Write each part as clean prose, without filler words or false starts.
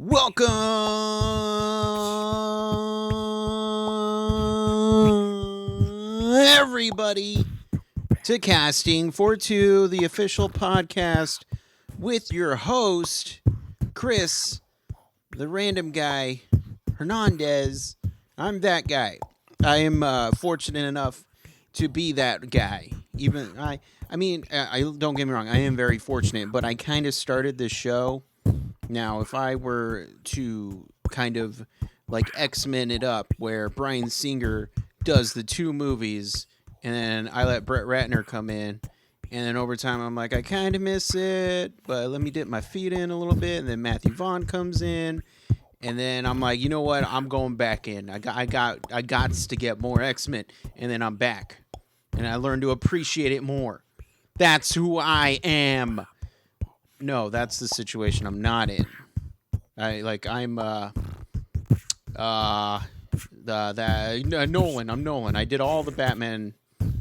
Welcome, everybody, to Casting for Two, the official podcast with your host, Chris, the random guy, Hernandez. I'm that guy. I am fortunate enough to be that guy. I don't get me wrong. I am very fortunate, but I kind of started this show. Now, if I were to kind of like X-Men it up, where Bryan Singer does the two movies, and then I let Brett Ratner come in, and then over time I'm like, I kind of miss it, but let me dip my feet in a little bit, and then Matthew Vaughn comes in, and then I'm like, you know what? I'm going back in. I got to get more X-Men, and then I'm back, and I learned to appreciate it more. That's who I am. No, that's the situation I'm not in. I'm Nolan. I'm Nolan. I did all the Batman.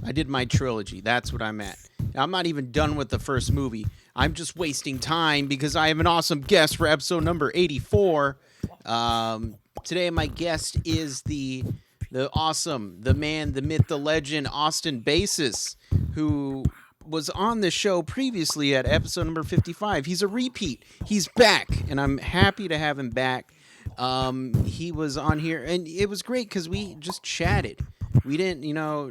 I did my trilogy. That's what I'm at. I'm not even done with the first movie. I'm just wasting time because I have an awesome guest for episode number 84. Today my guest is the awesome, the man, the myth, the legend, Austin Basis, who was on the show previously at episode number 55. He's a repeat. He's back, and I'm happy to have him back. He was on here, and it was great because we just chatted. We didn't,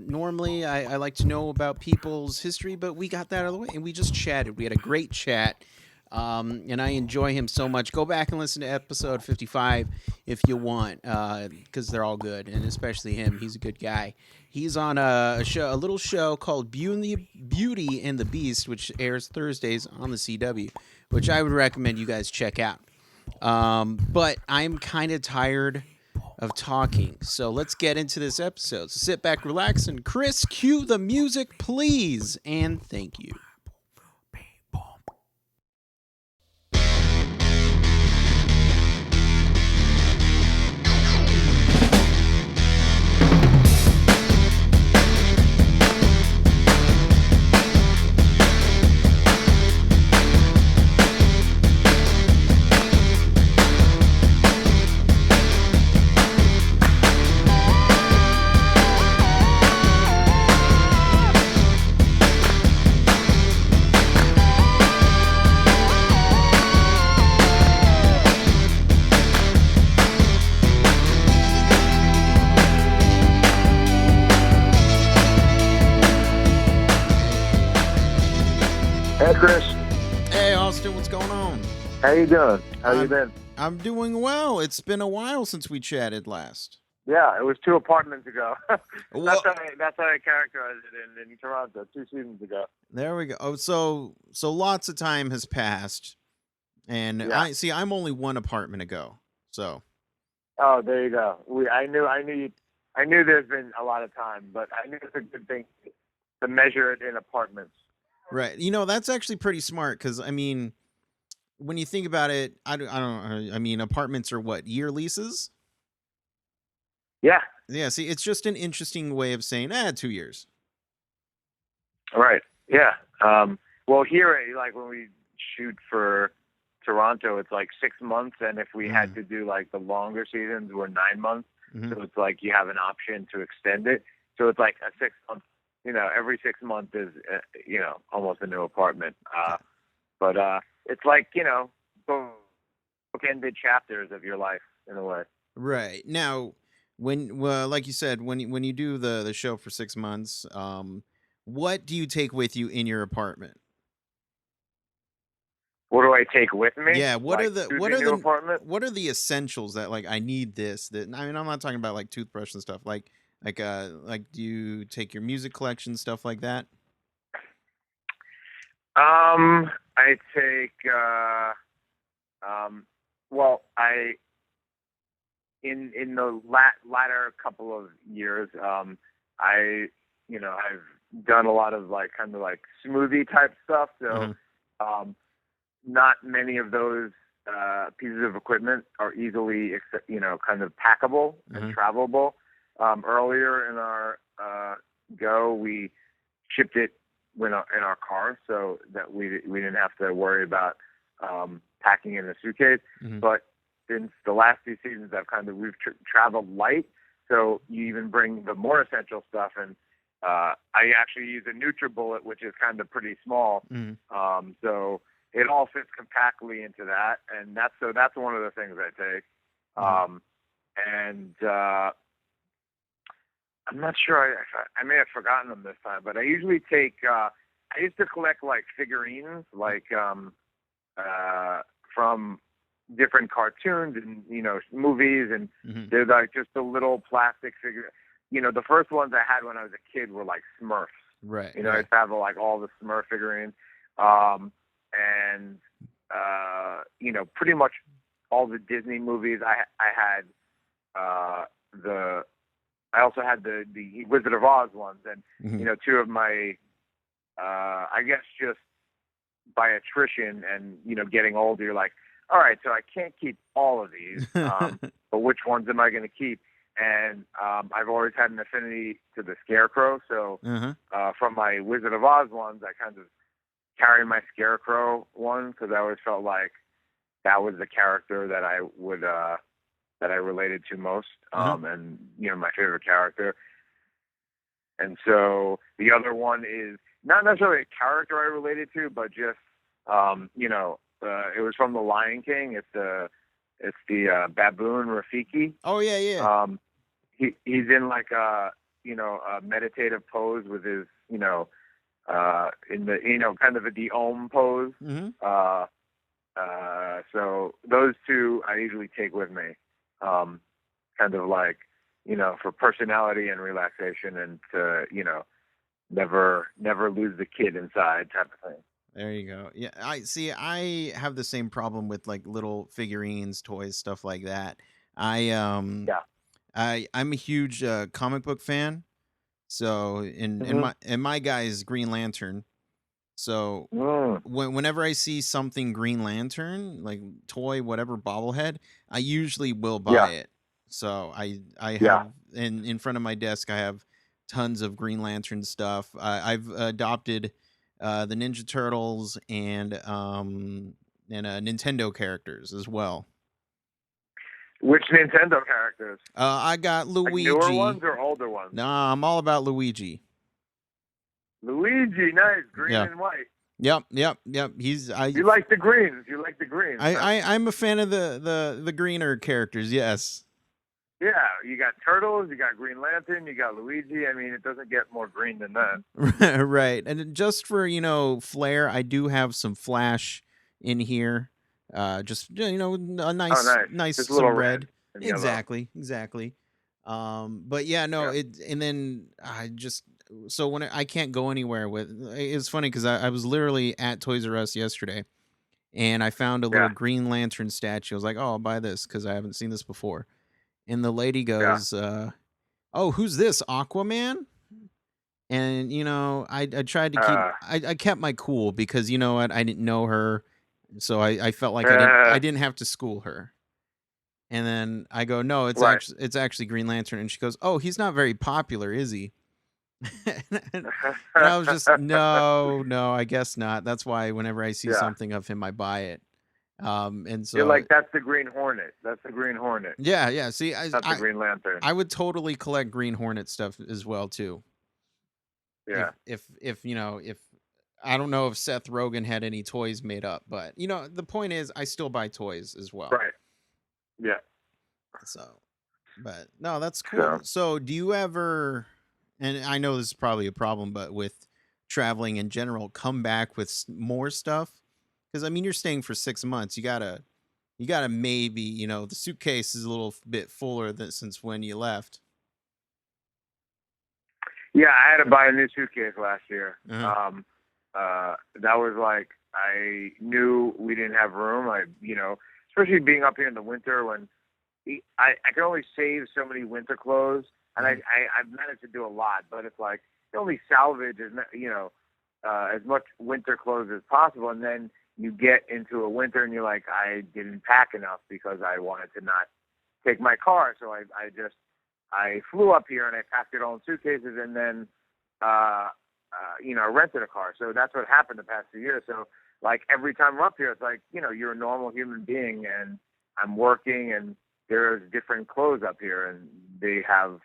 normally I like to know about people's history, but we got that out of the way, and we just chatted. We had a great chat. And I enjoy him so much. Go back and listen to episode 55 if you want, because they're all good, and especially him. He's a good guy. He's on a little show called Beauty and the Beast, which airs Thursdays on the CW, which I would recommend you guys check out. But I'm kind of tired of talking, so let's get into this episode. So sit back, relax, and Chris, cue the music, please, and thank you. Hey, Chris. Hey, Austin, what's going on? How you doing? How you been? I'm doing well. It's been a while since we chatted last. Yeah, it was 2 apartments ago. Well, that's how I characterized it in Toronto 2 seasons ago. there we go. Oh, so lots of time has passed, and Yeah. I'm only 1 apartment ago. So. Oh, there you go. I knew there's been a lot of time, but I knew it's a good thing to measure it in apartments. Right. That's actually pretty smart because, when you think about it, I don't. Apartments are what, year leases? Yeah. Yeah. See, it's just an interesting way of saying, 2 years. Right. Yeah. Well, here, like when we shoot for Toronto, it's like 6 months, and if we had to do like the longer seasons, we're 9 months. Mm-hmm. So it's like you have an option to extend it. So it's like a 6 month. Every 6 months is almost a new apartment. But it's like bookended chapters of your life in a way. Right. Now, like you said, when you do the show for 6 months, what do you take with you in your apartment? What do I take with me? Yeah, what are the essentials that, like, I need this, that I'm not talking about like toothbrush and stuff, like do you take your music collection, stuff like that? I take in the latter couple of years, I've done a lot of like kind of like smoothie type stuff. So, not many of those pieces of equipment are easily, kind of packable and travelable. Earlier in our go, we shipped it in our car so that we didn't have to worry about packing in a suitcase. Mm-hmm. But since the last 2 seasons, we've traveled light. So you even bring the more essential stuff, and I actually use a NutriBullet, which is kind of pretty small. So it all fits compactly into that, and that's one of the things I take. And I'm not sure. I may have forgotten them this time, but I usually take. I used to collect like figurines, like from different cartoons and movies, and they're like just a little plastic figure. The first ones I had when I was a kid were like Smurfs. Right. I used to have like all the Smurf figurines, and pretty much all the Disney movies. I had I also had the Wizard of Oz ones, and two of my I guess just by attrition and getting older, you're like, all right, so I can't keep all of these, but which ones am I going to keep? And I've always had an affinity to the Scarecrow, so from my Wizard of Oz ones, I kind of carry my Scarecrow one because I always felt like that was the character that I would that I related to most, and my favorite character. And so the other one is not necessarily a character I related to, but just it was from The Lion King. It's the baboon Rafiki. Oh yeah. He's in like a meditative pose with his in the kind of the Om pose. So those two I usually take with me, kind of like for personality and relaxation, and to never lose the kid inside type of thing. There you go. Yeah, I have the same problem with like little figurines, toys, stuff like that. I'm a huge comic book fan. So in my guy is Green Lantern. So whenever I see something Green Lantern, like toy, whatever, bobblehead, I usually will buy it. So I have in front of my desk, I have tons of Green Lantern stuff. I've adopted the Ninja Turtles and Nintendo characters as well. Which Nintendo characters? I got Luigi. Like newer ones or older ones? Nah, I'm all about Luigi. Luigi, nice, green and white. Yep. You like the greens. I'm a fan of the greener characters. Yes. Yeah, you got Turtles, you got Green Lantern, you got Luigi. I mean, it doesn't get more green than that. Right. And just for, flair, I do have some Flash in here. Just, a nice just some little red. Exactly. But yeah, no, and then so when I can't go anywhere with, it's funny because I was literally at Toys R Us yesterday and I found a little Green Lantern statue. I was like, oh, I'll buy this because I haven't seen this before. And the lady goes, oh, who's this, Aquaman? And, I tried to keep, I kept my cool because, you know what, I didn't know her. So I felt like I didn't have to school her. And then I go, no, it's actually Green Lantern. And she goes, oh, he's not very popular, is he? And I was just, no, I guess not. That's why whenever I see something of him, I buy it. And so you're like, that's the Green Hornet. Yeah. See, that's the Green Lantern. I would totally collect Green Hornet stuff as well too. Yeah. If I don't know if Seth Rogen had any toys made up, but the point is, I still buy toys as well. Right. Yeah. So, but no, that's cool. So do you ever? And I know this is probably a problem, but with traveling in general, come back with more stuff. Because, I mean, you're staying for 6 months. You gotta maybe, the suitcase is a little bit fuller since when you left. Yeah, I had to buy a new suitcase last year. That was like, I knew we didn't have room. Especially being up here in the winter when I can only save so many winter clothes. And I've managed to do a lot, but it's like, you only salvage as much winter clothes as possible. And then you get into a winter and you're like, I didn't pack enough because I wanted to not take my car. So I flew up here and I packed it all in suitcases and then, rented a car. So that's what happened the past 2 years. So like every time we're up here, it's like, you're a normal human being and I'm working, and there's different clothes up here, and they have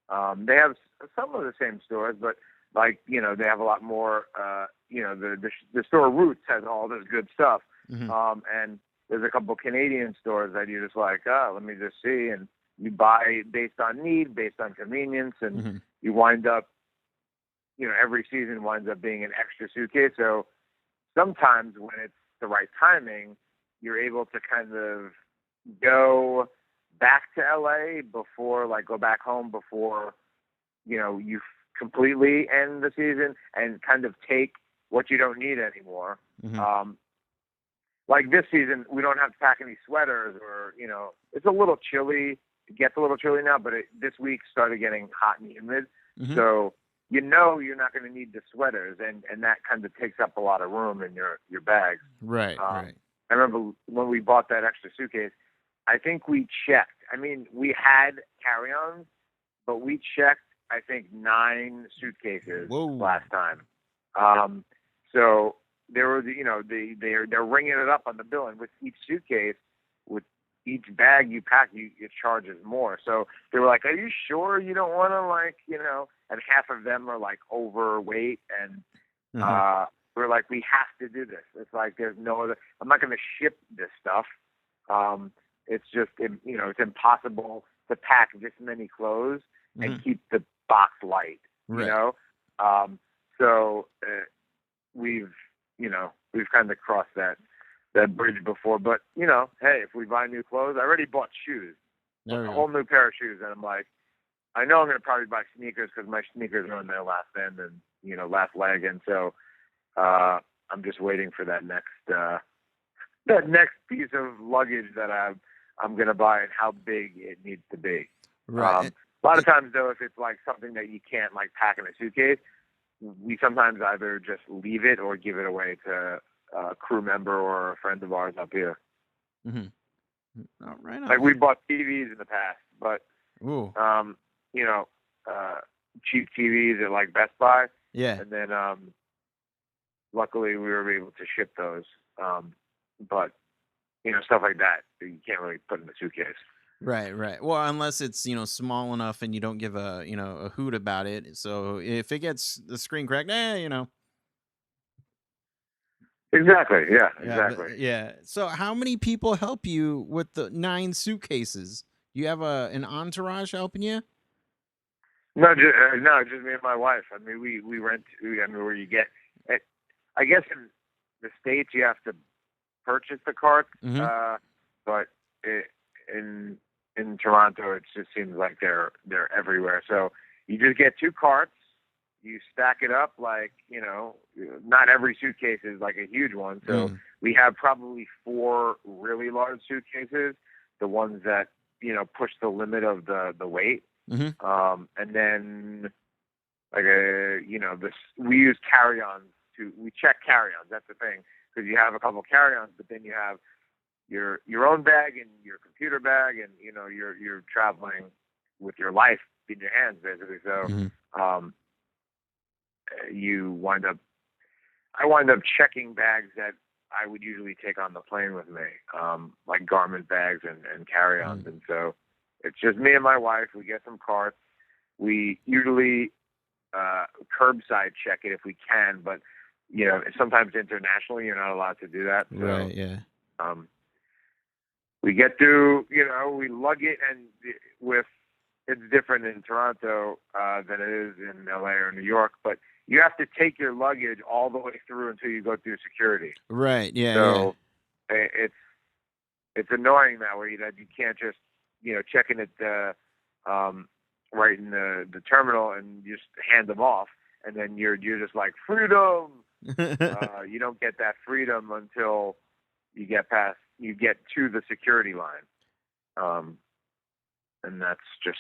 some of the same stores, but like, they have a lot more. The store Roots has all this good stuff, and there's a couple Canadian stores that you're just like, let me just see, and you buy based on need, based on convenience, and you wind up, every season winds up being an extra suitcase. So sometimes when it's the right timing, you're able to kind of go back to LA go back home before, you completely end the season, and kind of take what you don't need anymore. Like this season, we don't have to pack any sweaters, or, it's a little chilly. It gets a little chilly now, but this week started getting hot and humid. So, you're not going to need the sweaters, and that kind of takes up a lot of room in your bags. Right. I remember when we bought that extra suitcase, I think we checked. I mean, we had carry-ons, but we checked, I think, 9 suitcases last time. So there was, they're ringing it up on the bill, and with each suitcase, with each bag you pack, it charges more. So they were like, "Are you sure you don't want to And half of them are like overweight, and we're like, we have to do this. It's like there's no other. I'm not going to ship this stuff. It's just it's impossible to pack this many clothes and keep the box light. Right. So we've kind of crossed that bridge before. But hey, if we buy new clothes, I already bought shoes, a whole new pair of shoes, and I'm like, I know I'm going to probably buy sneakers because my sneakers are on their last end and last leg, and so I'm just waiting for that next piece of luggage that I'm going to buy and how big it needs to be. Right. A lot of times, though, if it's like something that you can't like pack in a suitcase, we sometimes either just leave it or give it away to a crew member or a friend of ours up here. Oh, right on. Like we bought TVs in the past, but cheap TVs at like Best Buy. Yeah. And then luckily we were able to ship those. But stuff like that you can't really put in a suitcase. Right. Well, unless it's, small enough and you don't give a hoot about it. So if it gets the screen cracked, Exactly. Yeah, exactly. Yeah. So how many people help you with the 9 suitcases? Do you have an entourage helping you? No, just me and my wife. I mean, we rent. Where you get, I guess in the States you have to purchase the carts, but in Toronto it just seems like they're everywhere. So you just get 2 carts, you stack it up like not every suitcase is like a huge one. So we have probably 4 really large suitcases, the ones that push the limit of the weight. And then like we use carry-ons we check carry-ons. That's the thing, because you have a couple carry-ons, but then you have your own bag and your computer bag, and you're traveling with your life in your hands basically. So I wind up checking bags that I would usually take on the plane with me, like garment bags and carry-ons. And so it's just me and my wife. We get some carts. We usually curbside check it if we can, but sometimes internationally you're not allowed to do that. So, right. Yeah. We get through. We lug it, and it's different in Toronto than it is in LA or New York, but you have to take your luggage all the way through until you go through security. Right. Yeah. So it's annoying that way that you can't just check in at right in the terminal and just hand them off, and then you're just like, freedom. You don't get that freedom until you get to the security line, and that's just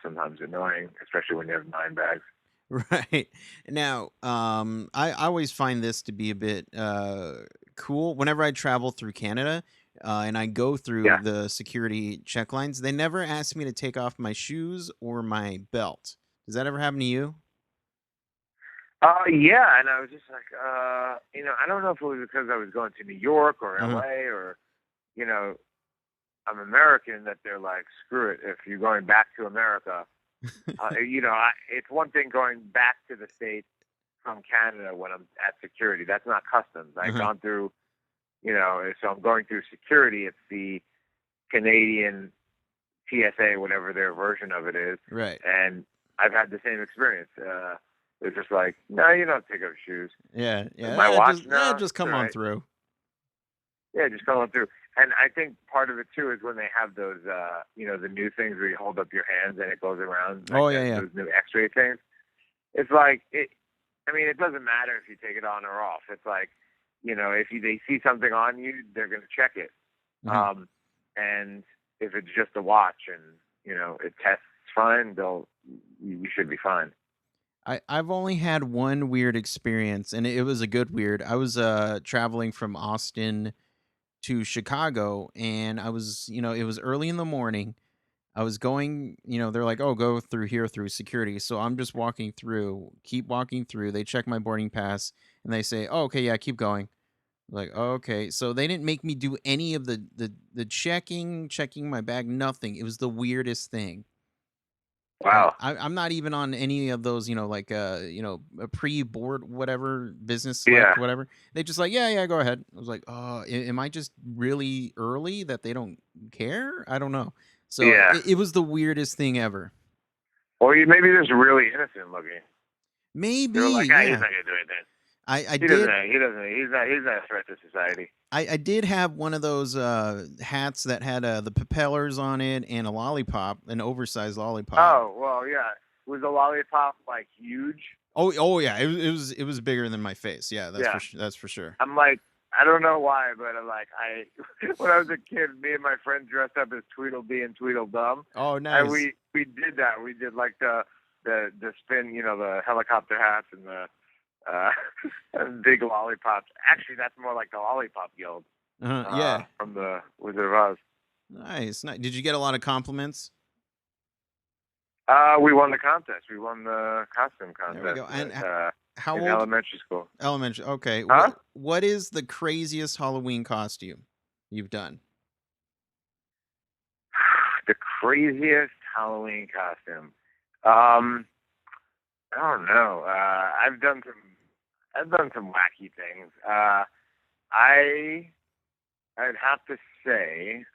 sometimes annoying, especially when you have 9 bags. Right. Now, I always find this to be a bit cool. Whenever I travel through Canada and I go through the security check lines, they never ask me to take off my shoes or my belt. Does that ever happen to you? Yeah, and I was just like, I don't know if it was because I was going to New York or LA or, I'm American that they're like, screw it. If you're going back to America, it's one thing going back to the States from Canada when I'm at security. That's not customs. I've gone through, so I'm going through security. It's the Canadian TSA, whatever their version of it is. Right. And I've had the same experience. They're just like, no, you don't take off shoes. Yeah. My watch? No, just come on through. Yeah, just come on through. And I think part of it too is when they have those, the new things where you hold up your hands and it goes around. Those new X-ray things. It's like it doesn't matter if you take it on or off. It's like, if they see something on you, they're going to check it. Mm-hmm. And if it's just a watch and it tests fine, you should be fine. I've only had one weird experience, and it was a good weird. I was traveling from Austin to Chicago, and I was, it was early in the morning. I was going, they're like, oh, go through here through security. So I'm just keep walking through. They check my boarding pass and they say, oh, okay, yeah, keep going. Like, oh, okay. So they didn't make me do any of the checking my bag, nothing. It was the weirdest thing. Wow. I'm not even on any of those, a pre-board, whatever, business select, whatever. They just like, yeah, go ahead. I was like, oh, am I just really early that they don't care? I don't know. So it was the weirdest thing ever. Or maybe just really innocent looking. Maybe. You're like, he's not gonna do anything. He doesn't. He's not a threat to society. I did have one of those hats that had the propellers on it and a lollipop, an oversized lollipop. Oh well, yeah. Was the lollipop like huge? Oh yeah. It was bigger than my face. Yeah, that's for sure. I'm like, I don't know why, but when I was a kid, me and my friend dressed up as Tweedledee and Tweedledum. Oh, nice. And we did that. We did like the spin, the helicopter hats and the and big lollipops. Actually, that's more like the Lollipop Guild. Yeah. From the Wizard of Oz. Nice. Did you get a lot of compliments? We won the contest. We won the costume contest. There we go. And how old? Elementary school. Elementary. Okay. Huh? What is the craziest Halloween costume you've done? The craziest Halloween costume. I don't know. I've done some wacky things. I'd have to say,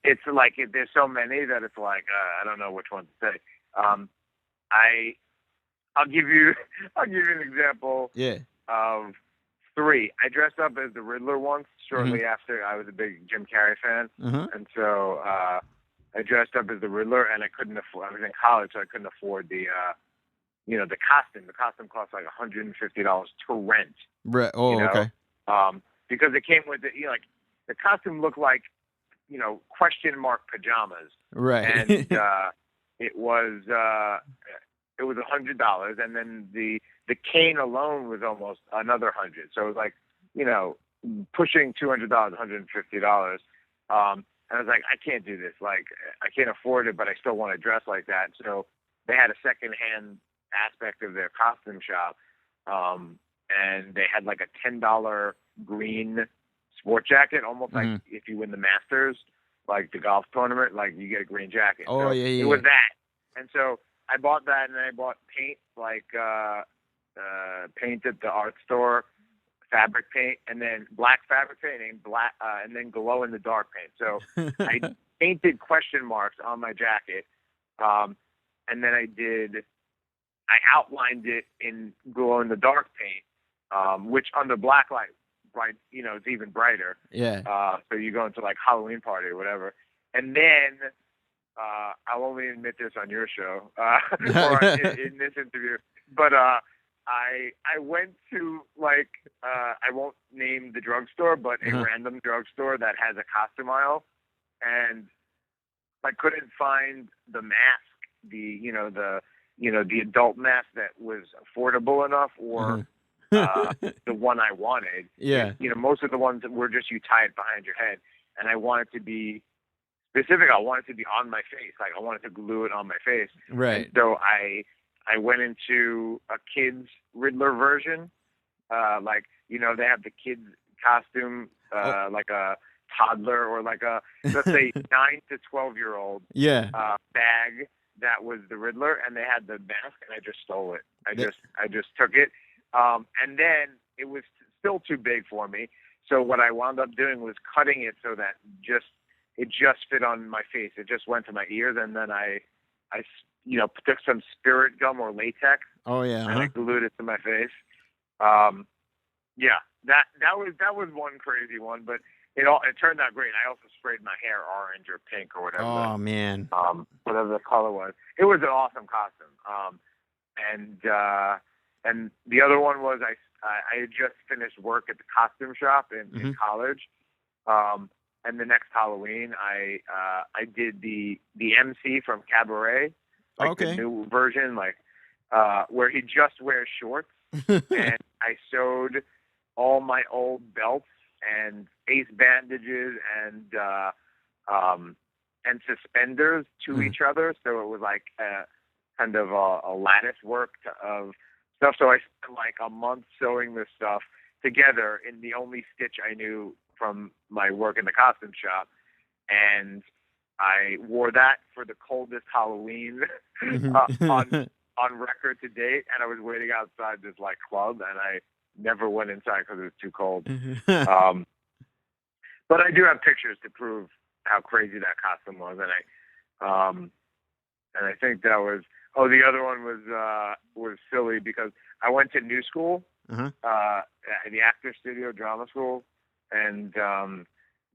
it's like there's so many that it's like I don't know which one to say. I'll give you an example. Yeah. Of 3. I dressed up as the Riddler once. Shortly after, I was a big Jim Carrey fan, and so I dressed up as the Riddler, and I couldn't afford. I was in college, so I couldn't afford the costume. The costume cost like $150 to rent. Right. Oh, okay. Because it came with the costume looked like question mark pajamas. Right. And it was $100, and then the cane alone was almost another $100. So it was like pushing $200, $150. And I was like, I can't do this. Like, I can't afford it, but I still want to dress like that. So they had a secondhand aspect of their costume shop, and they had like a $10 green sport jacket, almost like if you win the Masters, like the golf tournament, like you get a green jacket. Oh, so yeah. It was that. And so I bought that, and I bought paint, like paint at the art store, fabric paint, and then black fabric paint, and then glow in the dark paint. So I painted question marks on my jacket, and then I outlined it in glow in the dark paint, which under black light, bright, it's even brighter. Yeah. So you go into like Halloween party or whatever, and then I'll only admit this on your show or in this interview, but I went to like I won't name the drugstore, but a random drugstore that has a costume aisle, and I couldn't find the mask, the adult mask that was affordable enough, or the one I wanted. Yeah. Most of the ones that were just you tie it behind your head, and I wanted to be specific. I wanted to be on my face. Like I wanted to glue it on my face. Right. And so I went into a kid's Riddler version. They have the kids costume, like a toddler or like a, let's say 9 to 12-year-old Yeah. bag that was the Riddler, and they had the mask, and I just stole it. I Yeah. just took it, and then it was still too big for me. So what I wound up doing was cutting it so that it just fit on my face. It just went to my ears, and then I took some spirit gum or latex, Oh yeah. and I glued it to my face. Yeah, that was one crazy one, but it turned out great. I also sprayed my hair orange or pink or whatever. Oh man. Whatever the color was. It was an awesome costume. And the other one was I had just finished work at the costume shop in college. And the next Halloween, I did the MC from Cabaret, like the new version, like where he just wears shorts, and I sewed all my old belts and face bandages and suspenders to each other, so it was like kind of a lattice work of stuff. So I spent like a month sewing this stuff together in the only stitch I knew from my work in the costume shop, and I wore that for the coldest Halloween on record to date. And I was waiting outside this like club, and I never went inside because it was too cold. But I do have pictures to prove how crazy that costume was, and I think that was. Oh, the other one was silly because I went to New School, the Actor Studio Drama School, and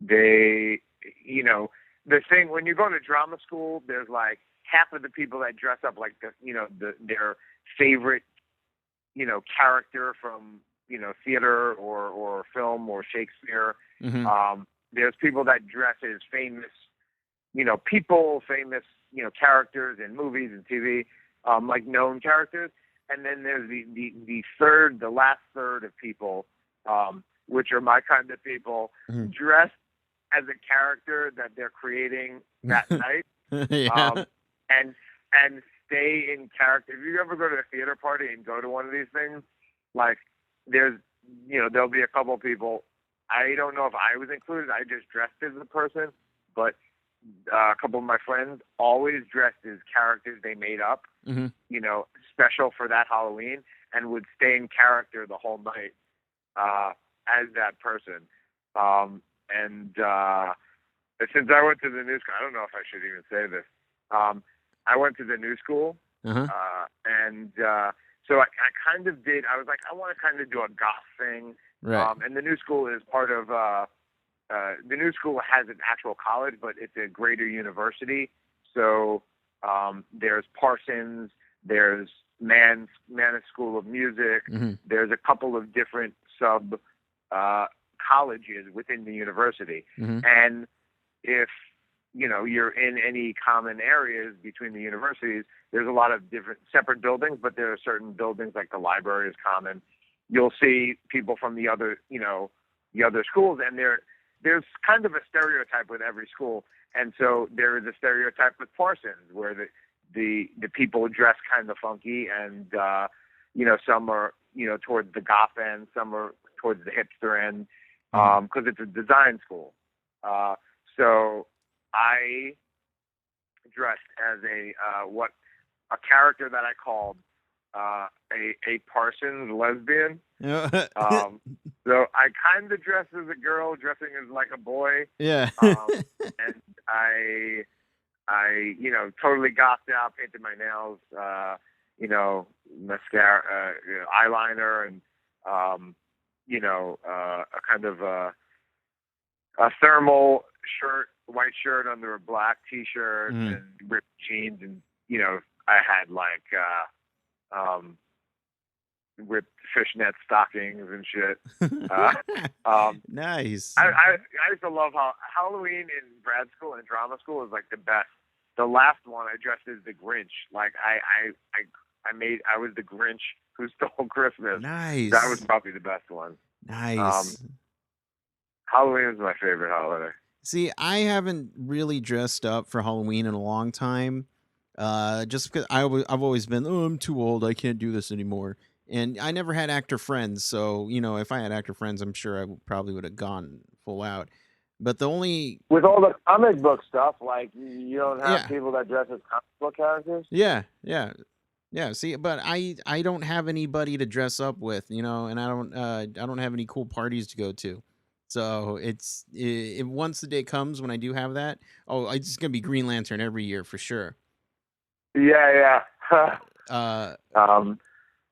they, the thing when you go to drama school, there's like half of the people that dress up like their favorite, character from theater or film or Shakespeare. There's people that dress as famous, famous characters in movies and TV, like known characters. And then there's the last third of people, which are my kind of people, dressed as a character that they're creating that night, and stay in character. If you ever go to a theater party and go to one of these things, like there'll be a couple people. I don't know if I was included. I just dressed as a person, but a couple of my friends always dressed as characters they made up, special for that Halloween, and would stay in character the whole night as that person. And since I went to the new school, I don't know if I should even say this. I went to the new school, and so I kind of did. I was like, I want to kind of do a goth thing. Right. And the new school is part of. The new school has an actual college, but it's a greater university. So there's Parsons, there's Mannes School of Music. There's a couple of different sub colleges within the university. And if you're in any common areas between the universities, there's a lot of different separate buildings, but there are certain buildings like the library is common. You'll see people from the other schools, and there's kind of a stereotype with every school. And so there is a stereotype with Parsons where the people dress kind of funky, and some are towards the goth end, some are towards the hipster end, because it's a design school. So I dressed as a character that I called a Parsons lesbian. So I kind of dressed as a girl, dressing as like a boy. Yeah. And I totally gothed out, painted my nails, mascara, eyeliner, and a kind of a thermal shirt, white shirt under a black T-shirt, and ripped jeans, and I had like ripped fishnet stockings and shit. Nice. I used to love how Halloween in grad school and drama school is like the best. The last one I dressed as the Grinch. Like I was the Grinch who stole Christmas. Nice. That was probably the best one. Nice. Halloween is my favorite holiday. See, I haven't really dressed up for Halloween in a long time. Just because I've always been, I'm too old, I can't do this anymore. And I never had actor friends, so if I had actor friends, I'm sure I probably would have gone full out. But the only With all the comic book stuff, like you don't have yeah. people that dress as comic book characters. Yeah, yeah. Yeah, see, but I don't have anybody to dress up with, and I don't have any cool parties to go to. So once the day comes when I do have that, it's just gonna be Green Lantern every year for sure. Yeah, yeah. Uh,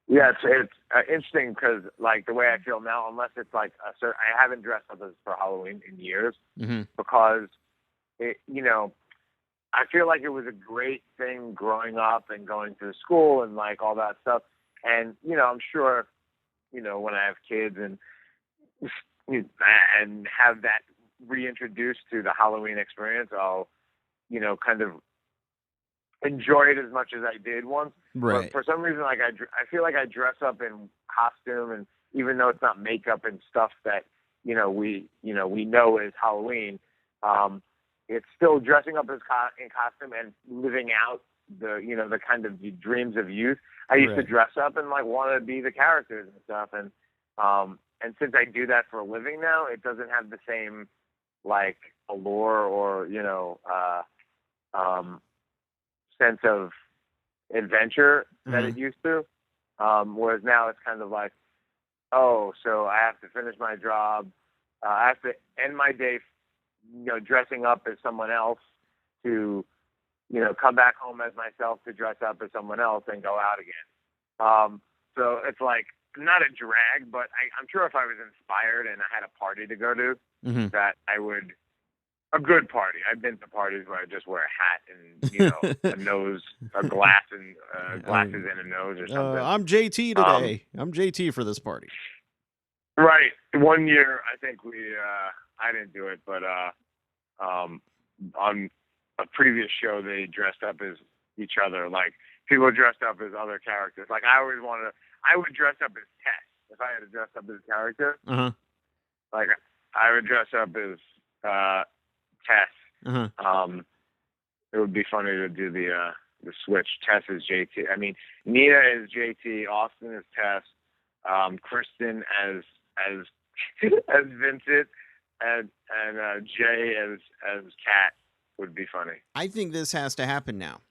Yeah, it's interesting because like the way I feel now, unless it's like I haven't dressed up as for Halloween in years mhm, because I feel like it was a great thing growing up and going to school and like all that stuff. And I'm sure when I have kids and have that reintroduced to the Halloween experience, I'll kind of enjoy it as much as I did once. But right, for some reason, like I feel like I dress up in costume, and even though it's not makeup and stuff that we know is Halloween, it's still dressing up as in costume and living out the kind of the dreams of youth. I used to right, dress up and like want to be the characters and stuff, and since I do that for a living now, it doesn't have the same like allure or sense of adventure that it used to. Whereas now it's kind of like, oh, so I have to finish my job. I have to end my day, dressing up as someone else to, come back home as myself to dress up as someone else and go out again. So it's like not a drag, but I'm sure if I was inspired and I had a party to go to, mhm. that I would. A good party. I've been to parties where I just wear a hat and a nose, a glass and glasses and a nose or something. I'm JT today. I'm JT for this party. Right. One year, I think I didn't do it, but on a previous show, they dressed up as each other. Like people dressed up as other characters. Like I would dress up as Tess if I had to dress up as a character. Uh-huh. Like I would dress up as Tess. Uh-huh. It would be funny to do the switch. Tess is JT. I mean, Nina is JT. Austin is Tess. Kristen as as Vincent, and Jay as Kat would be funny. I think this has to happen now.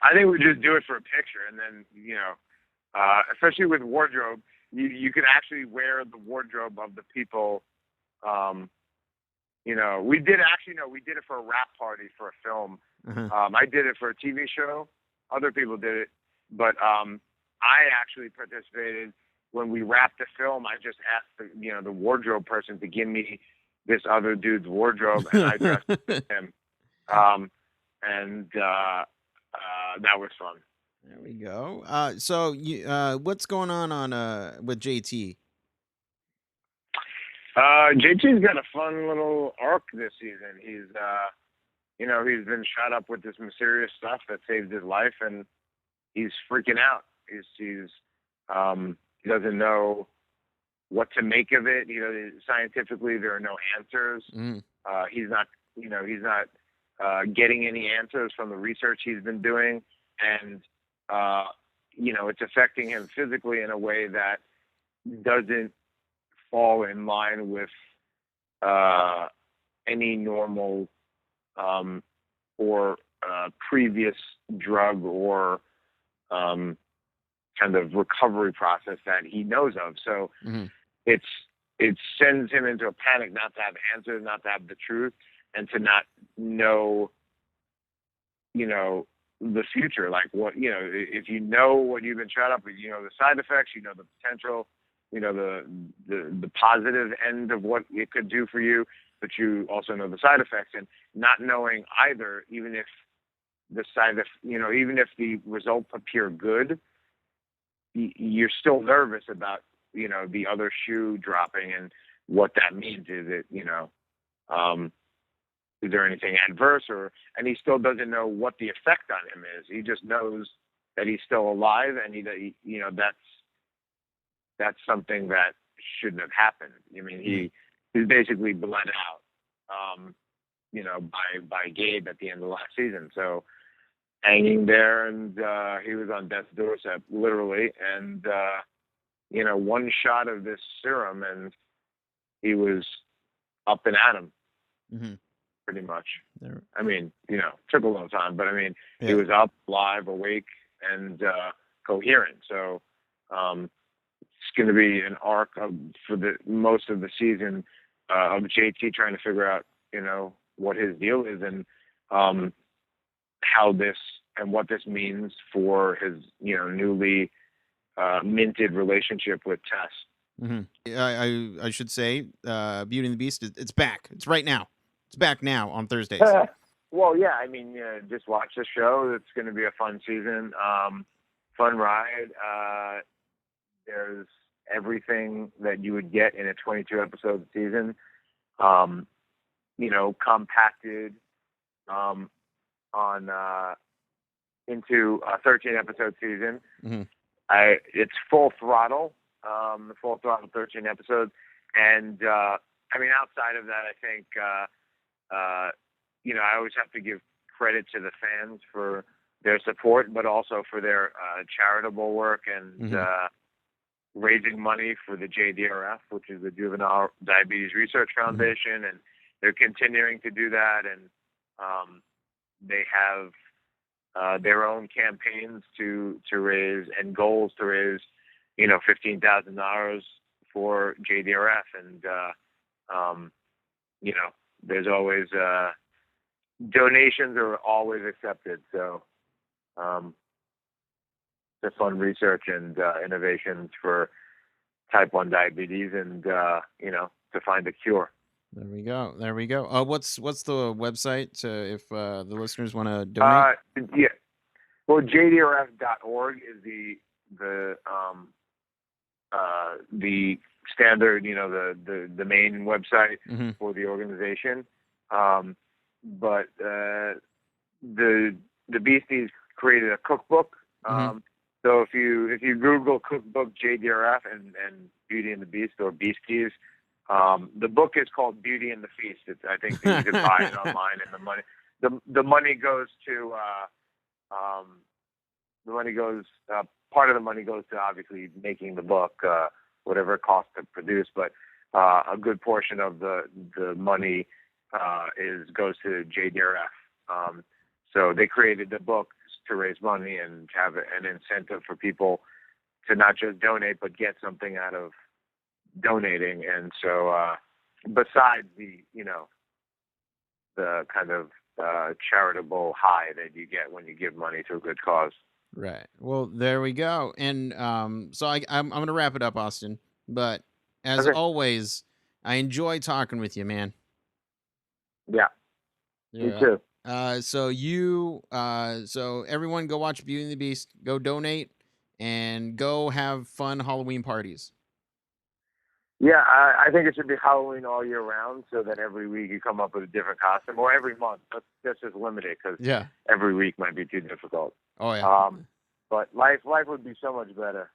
I think we just do it for a picture, and then especially with wardrobe, you can actually wear the wardrobe of the people. We did it for a rap party for a film. Uh-huh. I did it for a TV show. Other people did it, but I actually participated when we wrapped the film. I just asked the wardrobe person to give me this other dude's wardrobe, and I dressed him. And that was fun. There we go. So what's going on with JT? JT's got a fun little arc this season. He's he's been shot up with this mysterious stuff that saved his life, and he's freaking out. He doesn't know what to make of it. Scientifically, there are no answers. Mm. He's not getting any answers from the research he's been doing, and it's affecting him physically in a way that doesn't fall in line with any normal or previous drug or kind of recovery process that he knows of. So it sends him into a panic not to have answers, not to have the truth, and to not know, the future. Like what, if you know what you've been shot up with, the side effects, the potential, the positive end of what it could do for you, but you also know the side effects, and not knowing either, even if even if the results appear good, you're still nervous about, the other shoe dropping and what that means. Is it, is there anything adverse, and he still doesn't know what the effect on him is. He just knows that he's still alive, and that's something that shouldn't have happened. I mean, he's basically bled out, by Gabe at the end of last season. So hanging there, and he was on death's doorstep, literally, and one shot of this serum, and he was up and at him, Mm-hmm. pretty much. There. I mean, took a long time, but I mean, Yeah. he was up, live, awake, and coherent. So it's going to be an arc for the most of the season of JT trying to figure out, what his deal is and how this and what this means for his, newly minted relationship with Tess. Mm-hmm. I should say, Beauty and the Beast, it's back. It's right now. It's back now on Thursdays. Well, yeah, I mean, just watch the show. It's going to be a fun season, fun ride. There's everything that you would get in a 22-episode season, compacted into a 13-episode season. Mm-hmm. It's full throttle, 13 episodes, and I mean, outside of that, I think I always have to give credit to the fans for their support, but also for their charitable work and raising money for the JDRF, which is the Juvenile Diabetes Research Foundation, and they're continuing to do that, and they have their own campaigns to raise and goals to raise, $15,000 for JDRF, and there's always donations are always accepted. So it's fun research and innovations for type 1 diabetes and to find a cure. There we go. What's the website if the listeners want to donate? Yeah. Well, JDRF.org is the standard, the main website for the organization. But the Beasties created a cookbook. So if you Google cookbook JDRF and Beauty and the Beast or Beasties, the book is called Beauty and the Feast. I think that you can buy it online, and the money goes to part of the money goes to obviously making the book, whatever it costs to produce, but a good portion of the money goes to JDRF. So they created the book to raise money and have an incentive for people to not just donate but get something out of donating. And so besides the kind of charitable high that you get when you give money to a good cause. Right. Well, there we go. And so I'm going to wrap it up, Austin. But as always, I enjoy talking with you, man. Yeah. Me too. So everyone go watch Beauty and the Beast, go donate, and go have fun Halloween parties. Yeah, I think it should be Halloween all year round, so that every week you come up with a different costume, or every month. Let's just limit it, because every week might be too difficult. Oh yeah. But life would be so much better.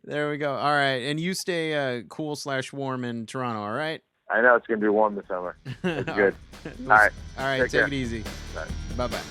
There we go. All right, and you stay cool/warm in Toronto. All right. I know it's gonna be warm this summer. It's good. All right. Take it easy. Bye. Bye-bye.